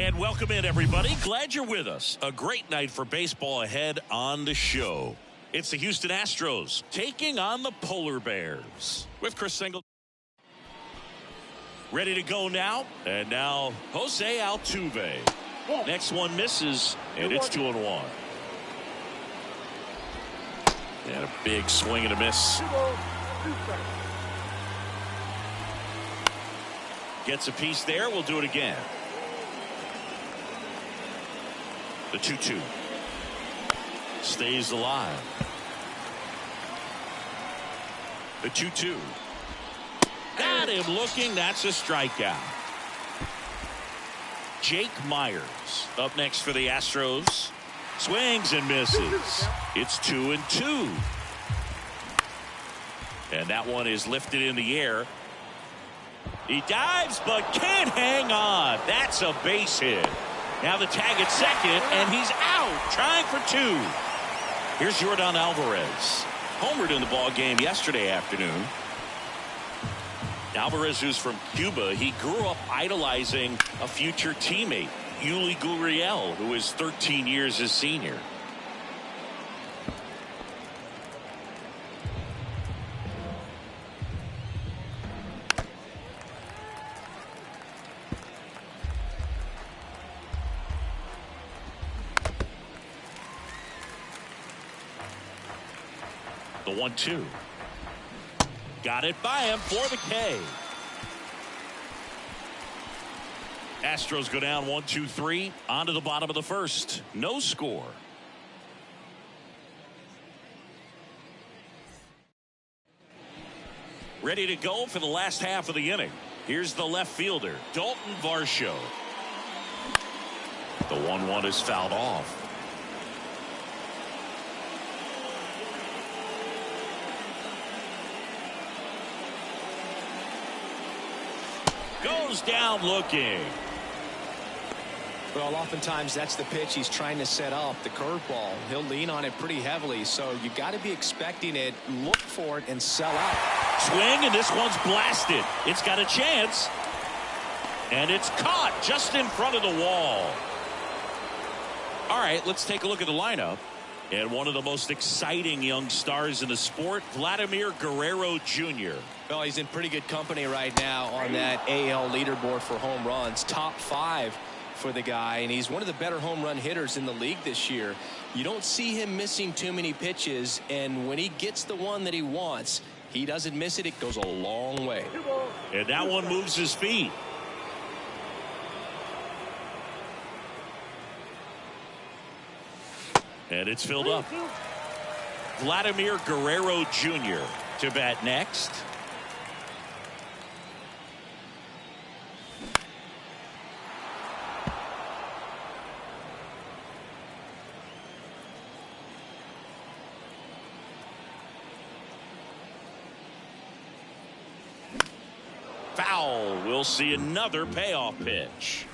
And welcome in, everybody. Glad you're with us. A great night for baseball ahead on the show. It's the Houston Astros taking on the Polar Bears with Chris Singleton. Ready to go now. And now Jose Altuve. Next one misses, and it's 2-1. And a big swing and a miss. Gets a piece there. We'll do it again. The 2-2 stays alive. The 2-2 got him looking. That's a strikeout. Jake Myers up next for the Astros. Swings and misses. It's 2-2. And that one is lifted in the air. He dives but can't hang on. That's a base hit. Now the tag at second, and he's out, trying for two. Here's Yordan Alvarez. Homered in the ball game yesterday afternoon. Alvarez, who's from Cuba, he grew up idolizing a future teammate, Yuli Gurriel, who is 13 years his senior. The 1-2. Got it by him for the K. Astros go down 1-2-3. On to the bottom of the first. No score. Ready to go for the last half of the inning. Here's the left fielder, Dalton Varsho. The 1-1 is fouled off. Goes down looking. Well, oftentimes that's the pitch he's trying to set up, the curveball. He'll lean on it pretty heavily, so you got to be expecting it, look for it, and sell out. Swing, and this one's blasted. It's got a chance. And it's caught just in front of the wall. All right, let's take a look at the lineup. And one of the most exciting young stars in the sport, Vladimir Guerrero Jr. Well, he's in pretty good company right now on that AL leaderboard for home runs. Top 5 for the guy, and he's one of the better home run hitters in the league this year. You don't see him missing too many pitches, and when he gets the one that he wants, he doesn't miss it. It goes a long way. And that one moves his feet. And it's filled up. Vladimir Guerrero Jr. to bat next. Foul. We'll see another payoff pitch.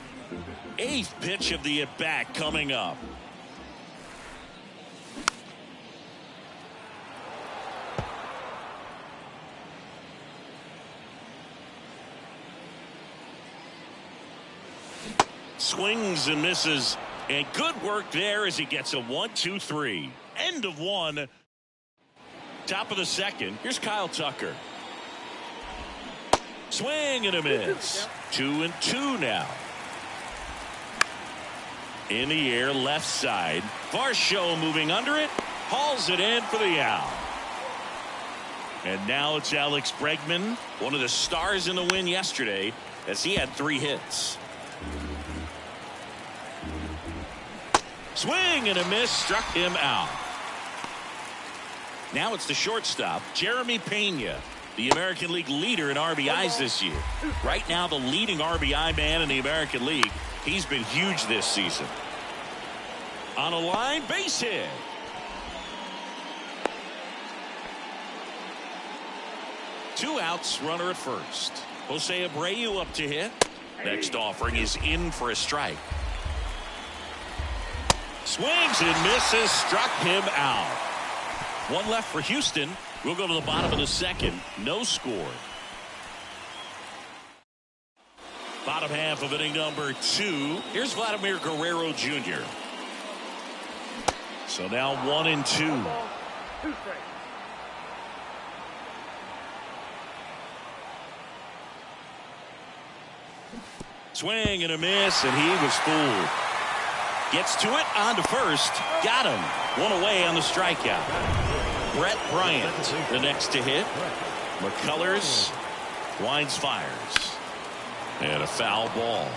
8th pitch of the at-bat coming up. Swings and misses, and good work there as he gets a 1-2-3. End of one. Top of the second. Here's Kyle Tucker. Swing and a miss. 2-2 now. In the air, left side. Varsho moving under it. Hauls it in for the out. And now it's Alex Bregman, one of the stars in the win yesterday, as he had 3 hits. Swing and a miss, struck him out. Now it's the shortstop, Jeremy Pena, the American League leader in RBIs this year. Right now, the leading RBI man in the American League. He's been huge this season. On a line, base hit. Two outs, runner at first. Jose Abreu up to hit. Next offering is in for a strike. Swings and misses, struck him out. One left for Houston. We'll go to the bottom of the second. No score. Bottom half of inning number 2. Here's Vladimir Guerrero Jr. So now 1-2. Swing and a miss, and he was fooled. Gets to it, on to first. Got him. One away on the strikeout. Brett Bryant, the next to hit. McCullers winds, fires. And a foul ball.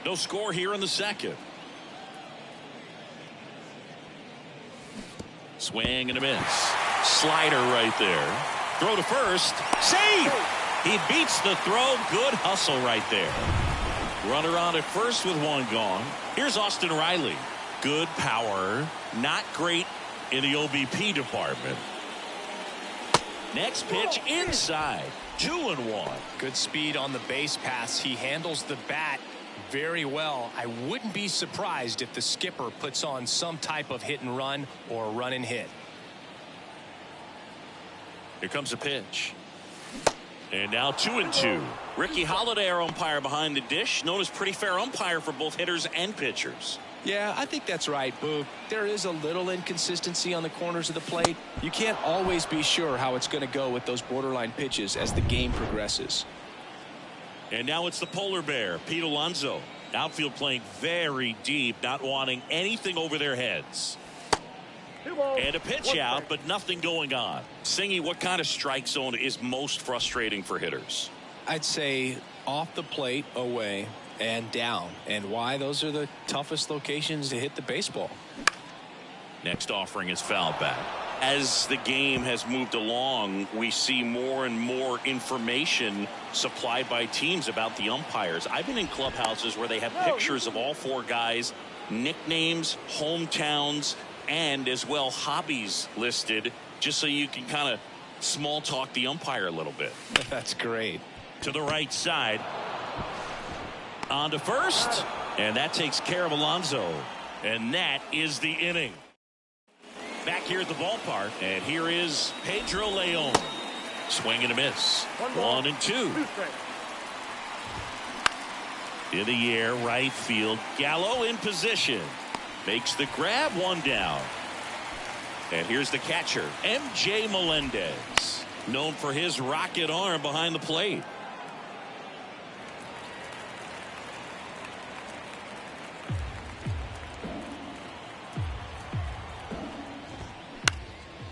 No score here in the second. Swing and a miss. Slider right there. Throw to first. Save! He beats the throw. Good hustle right there. Runner on at first with one gone. Here's Austin Riley. Good power. Not great in the OBP department. Next pitch inside. 2-1. Good speed on the base pass. He handles the bat very well. I wouldn't be surprised if the skipper puts on some type of hit and run or run and hit. Here comes a pitch. And now 2-2. Ricky Holiday, our umpire behind the dish, known as pretty fair umpire for both hitters and pitchers. Yeah, I think that's right, Boog. There is a little inconsistency on the corners of the plate. You can't always be sure how it's going to go with those borderline pitches as the game progresses. And now it's the polar bear, Pete Alonso. Outfield playing very deep, not wanting anything over their heads. And a pitch out, but nothing going on. Singy, what kind of strike zone is most frustrating for hitters? I'd say off the plate, away, and down. And why? Those are the toughest locations to hit the baseball. Next offering is foul back. As the game has moved along, we see more and more information supplied by teams about the umpires. I've been in clubhouses where they have pictures of all 4 guys, nicknames, hometowns, and as well hobbies listed, just so you can kind of small talk the umpire a little bit. That's great. To the right side. On to first. And that takes care of Alonso. And that is the inning. Back here at the ballpark. And here is Pedro Leon. Swing and a miss. 1-2. In the air, right field. Gallo in position. Makes the grab, one down. And here's the catcher, M.J. Melendez, known for his rocket arm behind the plate.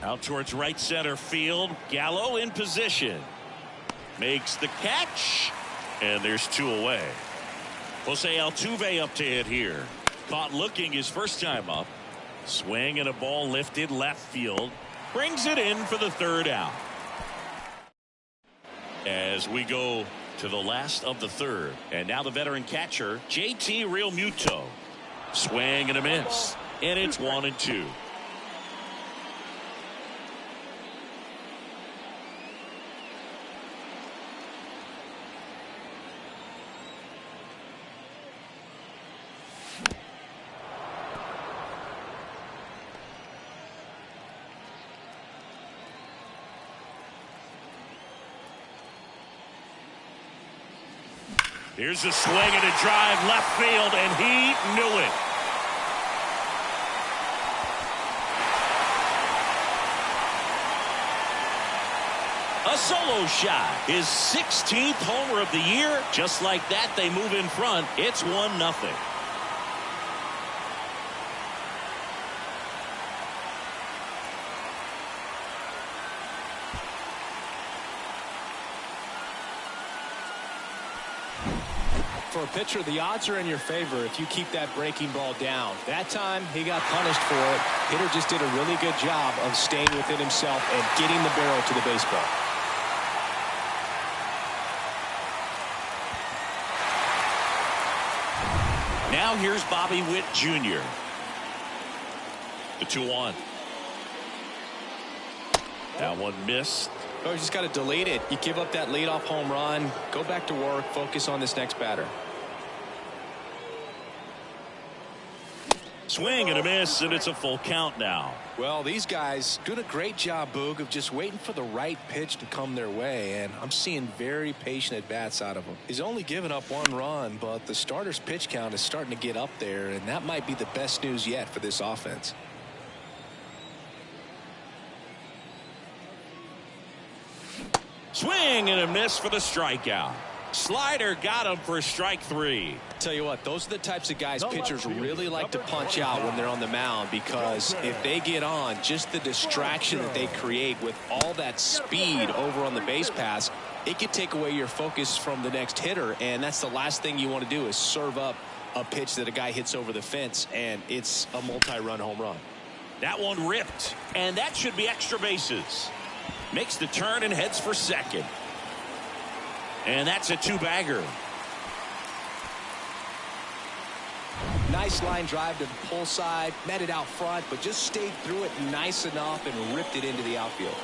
Out towards right center field. Gallo in position. Makes the catch. And there's 2 away. Jose Altuve up to hit here. Caught looking his first time up. Swing and a ball lifted left field. Brings it in for the 3rd out. As we go to the last of the 3rd. And now the veteran catcher, JT Realmuto. Swing and a miss. And it's 1-2. Here's a swing and a drive left field, and he knew it. A solo shot. His 16th homer of the year. Just like that, they move in front. It's 1-0. For a pitcher, the odds are in your favor if you keep that breaking ball down. That time, he got punished for it. Hitter just did a really good job of staying within himself and getting the barrel to the baseball. Now here's Bobby Witt Jr. The 2-1. That one missed. Oh, you just got to delete it. You give up that leadoff home run. Go back to work. Focus on this next batter. Swing and a miss, and it's a full count now. Well, these guys doing a great job, Boog, of just waiting for the right pitch to come their way, and I'm seeing very patient at-bats out of them. He's only given up 1 run, but the starter's pitch count is starting to get up there, and that might be the best news yet for this offense. Swing and a miss for the strikeout. Slider got him for strike 3. Tell you what, those are the types of guys pitchers really like to punch out when they're on the mound, because if they get on, just the distraction that they create with all that speed over on the base pass, it could take away your focus from the next hitter, and that's the last thing you want to do is serve up a pitch that a guy hits over the fence, and it's a multi-run home run. That one ripped, and that should be extra bases. Makes the turn and heads for second. And that's a 2-bagger. Nice line drive to the pull side, met it out front, but just stayed through it nice enough and ripped it into the outfield.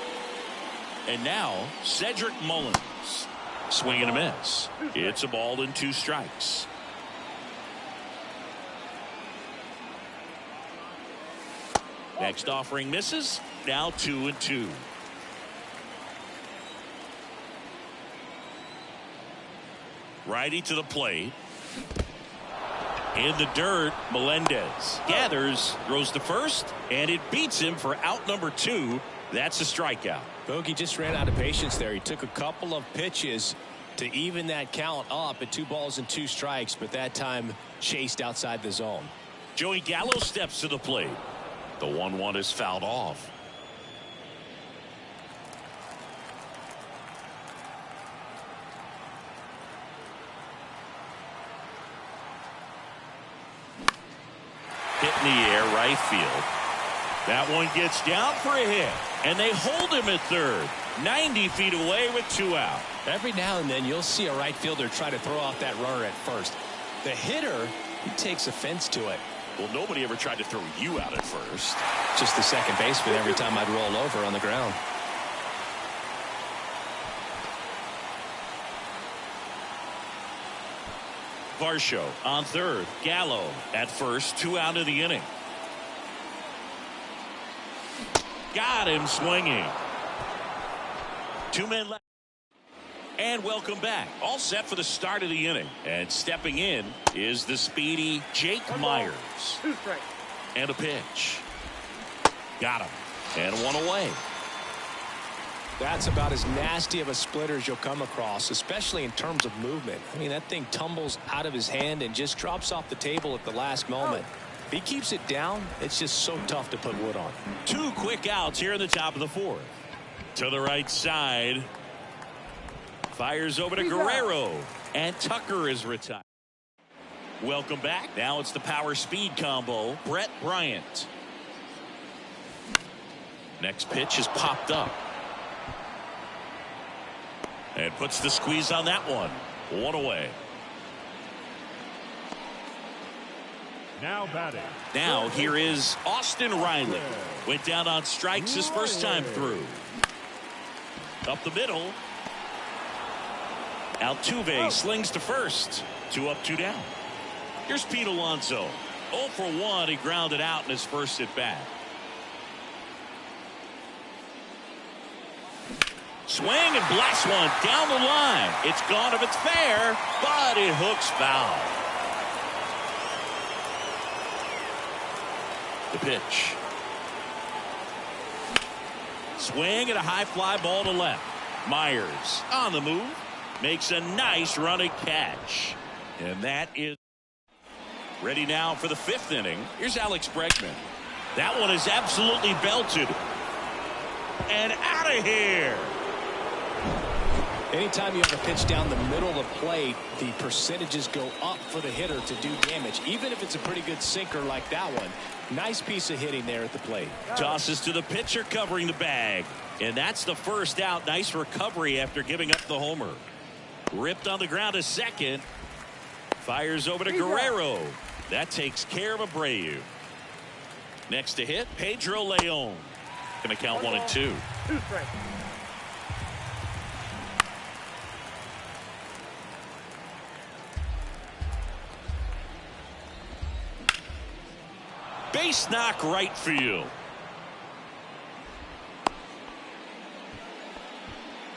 And now, Cedric Mullins. Swing and a miss. It's a ball and 2 strikes. Next offering misses. Now 2-2. Righty to the plate. In the dirt, Melendez gathers, throws to first, and it beats him for out number 2. That's a strikeout. Bogey just ran out of patience there. He took a couple of pitches to even that count up at 2 balls and 2 strikes, but that time chased outside the zone. Joey Gallo steps to the plate. The 1-1 is fouled off. Hit in the air, right field. That one gets down for a hit, and they hold him at third. 90 feet away with 2 out. Every now and then you'll see a right fielder try to throw out that runner at first. The hitter, he takes offense to it. Well, nobody ever tried to throw you out at first. Just the second baseman every time I'd roll over on the ground. Varsho on third. Gallo at first. 2 out of the inning. Got him swinging. 2 men left. And welcome back. All set for the start of the inning. And stepping in is the speedy Jake Myers. And a pitch. Got him. And 1 away. That's about as nasty of a splitter as you'll come across, especially in terms of movement. I mean, that thing tumbles out of his hand and just drops off the table at the last moment. If he keeps it down, it's just so tough to put wood on. 2 quick outs here in the top of the 4th. To the right side. Fires over to Guerrero. And Tucker is retired. Welcome back. Now it's the power speed combo. Brett Bryant. Next pitch is popped up. And puts the squeeze on that one. 1 away. Now batting. Now here is Austin Riley. Went down on strikes his first time through. Up the middle. Altuve slings to first. 2 up, 2 down. Here's Pete Alonso. 0 for 1. He grounded out in his first at bat. Swing and blast one down the line. It's gone if it's fair, but it hooks foul. The pitch. Swing and a high fly ball to left. Myers on the move. Makes a nice running catch. And that is ready now for the 5th inning. Here's Alex Bregman. That one is absolutely belted. And out of here. Anytime you have a pitch down the middle of the plate, the percentages go up for the hitter to do damage, even if it's a pretty good sinker like that one. Nice piece of hitting there at the plate. Tosses to the pitcher covering the bag. And that's the first out. Nice recovery after giving up the homer. Ripped on the ground to second. Fires over to Guerrero. That takes care of Abreu. Next to hit, Pedro Leon. Going to count 1 and 2. base knock right field.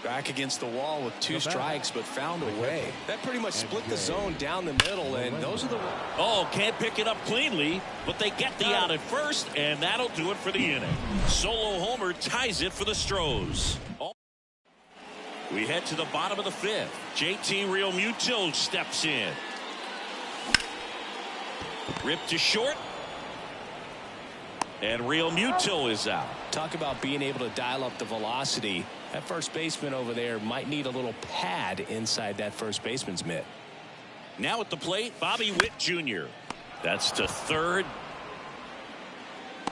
Back against the wall with 2 strikes, but found a way. That pretty much split the zone down the middle, and those are the... Oh, can't pick it up cleanly, but they get the out at first, and that'll do it for the inning. Solo homer ties it for the Astros. We head to the bottom of the 5th. JT Realmuto steps in. Ripped to short. And Realmuto is out. Talk about being able to dial up the velocity. That first baseman over there might need a little pad inside that first baseman's mitt. Now at the plate, Bobby Witt Jr. That's to third.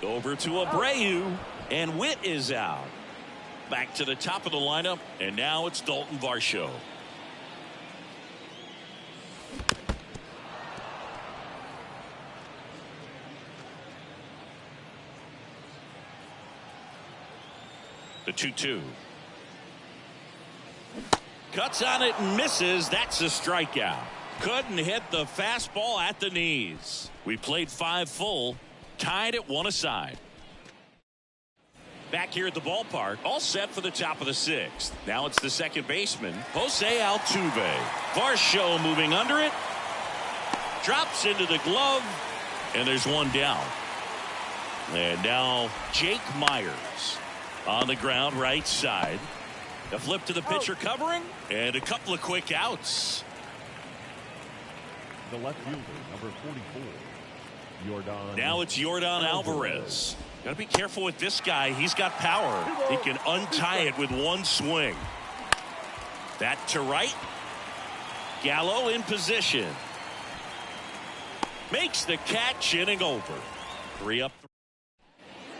Over to Abreu. And Witt is out. Back to the top of the lineup. And now it's Dalton Varsho. The 2-2. Cuts on it and misses. That's a strikeout. Couldn't hit the fastball at the knees. We played 5 full. Tied at 1 aside. Back here at the ballpark. All set for the top of the 6th. Now it's the second baseman, Jose Altuve. Varsho moving under it. Drops into the glove. And there's one down. And now Jake Myers. On the ground, right side. A flip to the pitcher covering. And a couple of quick outs. The left fielder, number 44. Now it's Yordan Alvarez. Got to be careful with this guy. He's got power. He can untie it with one swing. That to right. Gallo in position. Makes the catch, inning over. 3 up.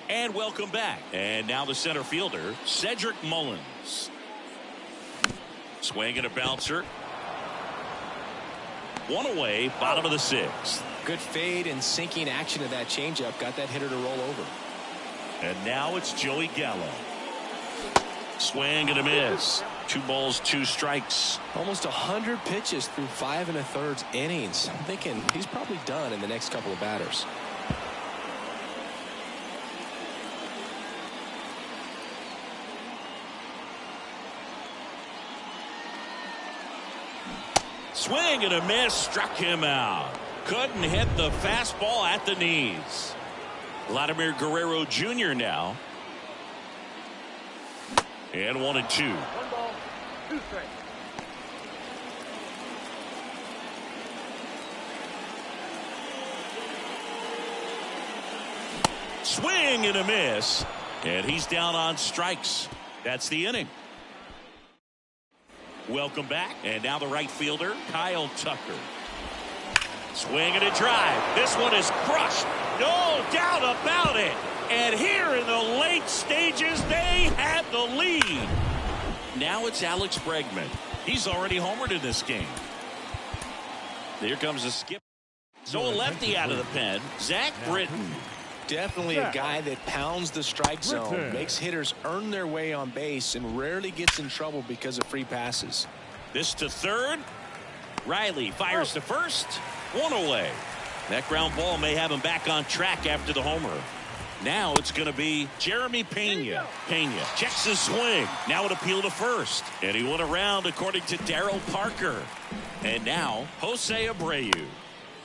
And welcome back. And now the center fielder, Cedric Mullins. Swing and a bouncer. 1 away, bottom of the 6th. Good fade and sinking action of that changeup. Got that hitter to roll over. And now it's Joey Gallo. Swing and a miss. 2 balls, 2 strikes. Almost 100 pitches through 5 1/3 innings. I'm thinking he's probably done in the next couple of batters. Swing and a miss, struck him out. Couldn't hit the fastball at the knees. Vladimir Guerrero Jr. now. And 1-2. 1 ball, 2 strikes. Swing and a miss. And he's down on strikes. That's the inning. Welcome back. And now the right fielder, Kyle Tucker. Swing and a drive. This one is crushed. No doubt about it. And here in the late stages, they have the lead. Now it's Alex Bregman. He's already homered in this game. Here comes a skip. So a lefty out of the pen, Zach Britton. Definitely a guy that pounds the strike zone, makes hitters earn their way on base, and rarely gets in trouble because of free passes. This to third. Riley fires to first. 1 away. That ground ball may have him back on track after the homer. Now it's going to be Jeremy Pena. Pena checks his swing. Now an appeal to first. And he went around according to Darryl Parker. And now Jose Abreu.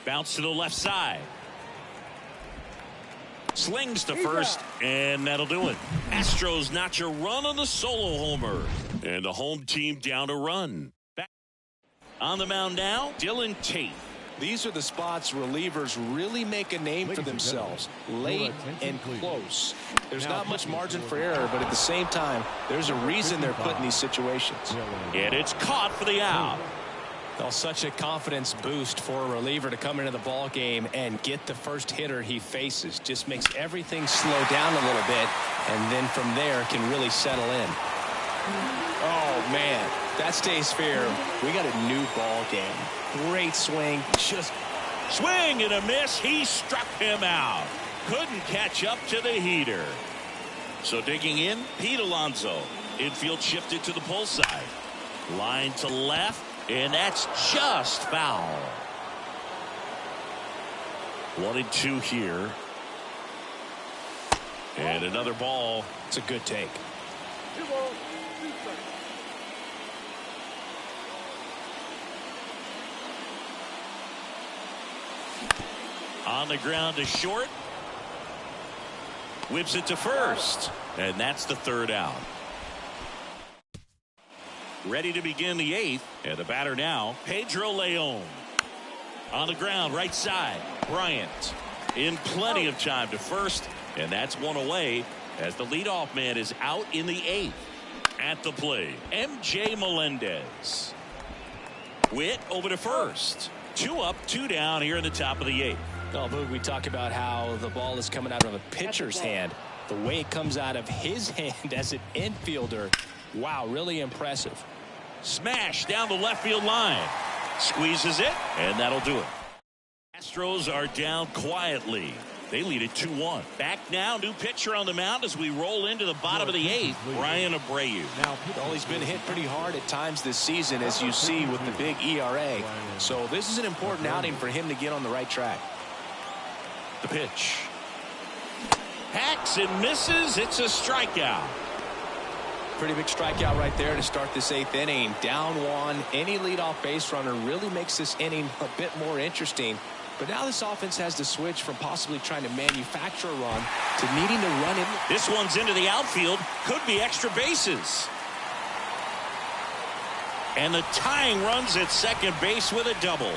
Bounce to the left side. Slings to first, and that'll do it. Astros notch a run on the solo homer. And the home team down a run. Back on the mound now, Dylan Tate. These are the spots relievers really make a name for themselves. Late and close. There's not much margin for error, but at the same time, there's a reason they're put in these situations. And it's caught for the out. Well, such a confidence boost for a reliever to come into the ball game and get the first hitter he faces. Just makes everything slow down a little bit, and then from there can really settle in. Oh, man, that stays fair. We got a new ball game. Great swing. Just swing and a miss. He struck him out. Couldn't catch up to the heater. So digging in, Pete Alonso. Infield shifted to the pull side. Line to left. And that's just foul. 1-2 here And another ball. It's a good take. 2 balls, 2 strikes. On the ground to short. Whips it to first. And that's the 3rd out. Ready to begin the 8th. And the batter now, Pedro Leon. On the ground, right side. Bryant in plenty of time to first. And that's one away as the leadoff man is out in the 8th. At the plate, MJ Melendez. Witt over to first. 2 up, 2 down here in the top of the 8th. Oh, Boog, we talk about how the ball is coming out of a pitcher's hand. The way it comes out of his hand as an infielder. Wow, really impressive. Smash down the left field line. Squeezes it, and that'll do it. Astros are down quietly. They lead it 2-1. Back now, new pitcher on the mound as we roll into the bottom of the 8th. Ryan Abreu. Well, he's been hit pretty hard at times this season, as you see with the big ERA. So this is an important outing for him to get on the right track. The pitch. Hacks and misses. It's a strikeout. Pretty big strikeout right there to start this 8th inning. Down 1. Any leadoff base runner really makes this inning a bit more interesting. But now this offense has to switch from possibly trying to manufacture a run to needing to run in. This one's into the outfield. Could be extra bases. And the tying runs at second base with a double.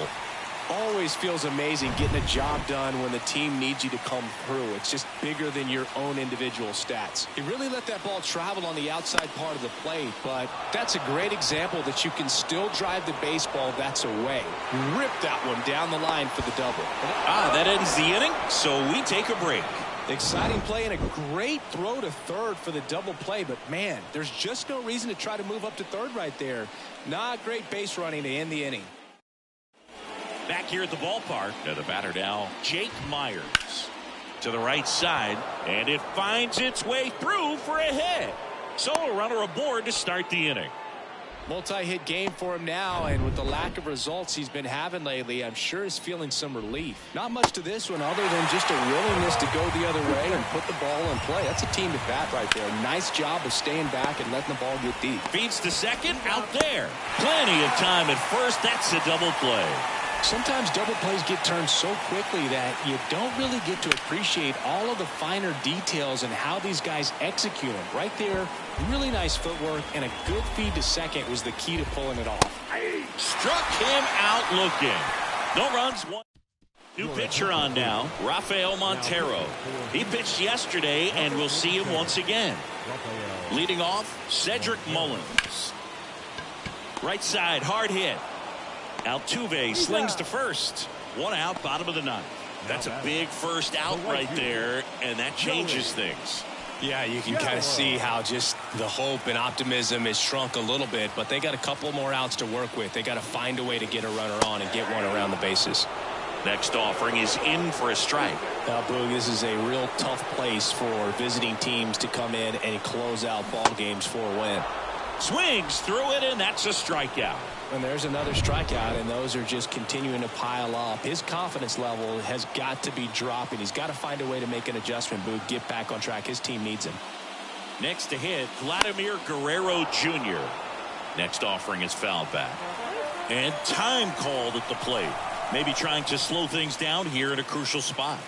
Always feels amazing getting a job done when the team needs you to come through. It's just bigger than your own individual stats. He really let that ball travel on the outside part of the plate, but that's a great example that you can still drive the baseball that's away. Rip that one down the line for the double. That ends the inning, so we take a break. Exciting play and a great throw to third for the double play, but man, there's just no reason to try to move up to third right there. Not great base running to end the inning. Back here at the ballpark, the batter now, Jake Myers. To the right side, and it finds its way through for a hit. So a runner aboard to start the inning. Multi-hit game for him now, and with the lack of results he's been having lately, I'm sure he's feeling some relief. Not much to this one other than just a willingness to go the other way and put the ball in play. That's a team at bat right there. Nice job of staying back and letting the ball get deep. Feeds to second, out there. Plenty of time at first. That's a double play. Sometimes double plays get turned so quickly that you don't really get to appreciate all of the finer details and how these guys execute them. Right there, really nice footwork, and a good feed to second was the key to pulling it off. Struck him out looking. No runs, one. New pitcher on now, Rafael Montero. He pitched yesterday, and we'll see him once again. Leading off, Cedric Mullins. Right side, hard hit. Altuve slings to first. 1 out, bottom of the 9th. That's a big first out right there, and that changes things. Yeah, you can kind of see how just the hope and optimism is shrunk a little bit, but they got a couple more outs to work with. They got to find a way to get a runner on and get one around the bases. Next offering is in for a strike. Now, Boog, this is a real tough place for visiting teams to come in and close out ball games for a win. Swings through it, and that's a strikeout. And there's another strikeout, and those are just continuing to pile up. His confidence level has got to be dropping. He's got to find a way to make an adjustment, Boog, get back on track. His team needs him. Next to hit, Vladimir Guerrero Jr. Next offering is fouled back. And time called at the plate. Maybe trying to slow things down here in a crucial spot.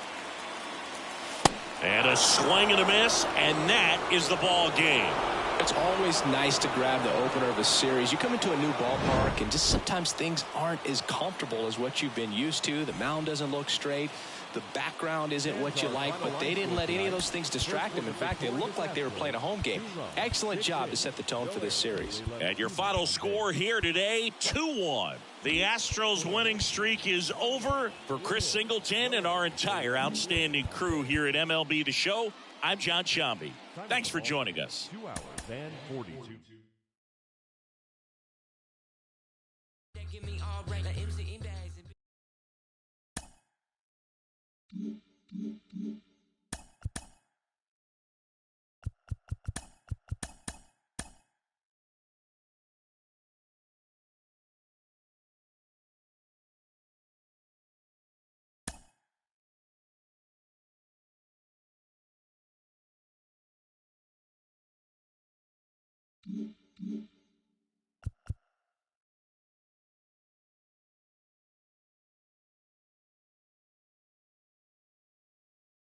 And a swing and a miss, and that is the ball game. It's always nice to grab the opener of a series. You come into a new ballpark, and just sometimes things aren't as comfortable as what you've been used to. The mound doesn't look straight. The background isn't what you like, but they didn't let any of those things distract them. In fact, it looked like they were playing a home game. Excellent job to set the tone for this series. And your final score here today, 2-1. The Astros winning streak is over. For Chris Singleton and our entire outstanding crew here at MLB The Show, I'm John Shambi. Thanks for joining us. 2 hours and 42.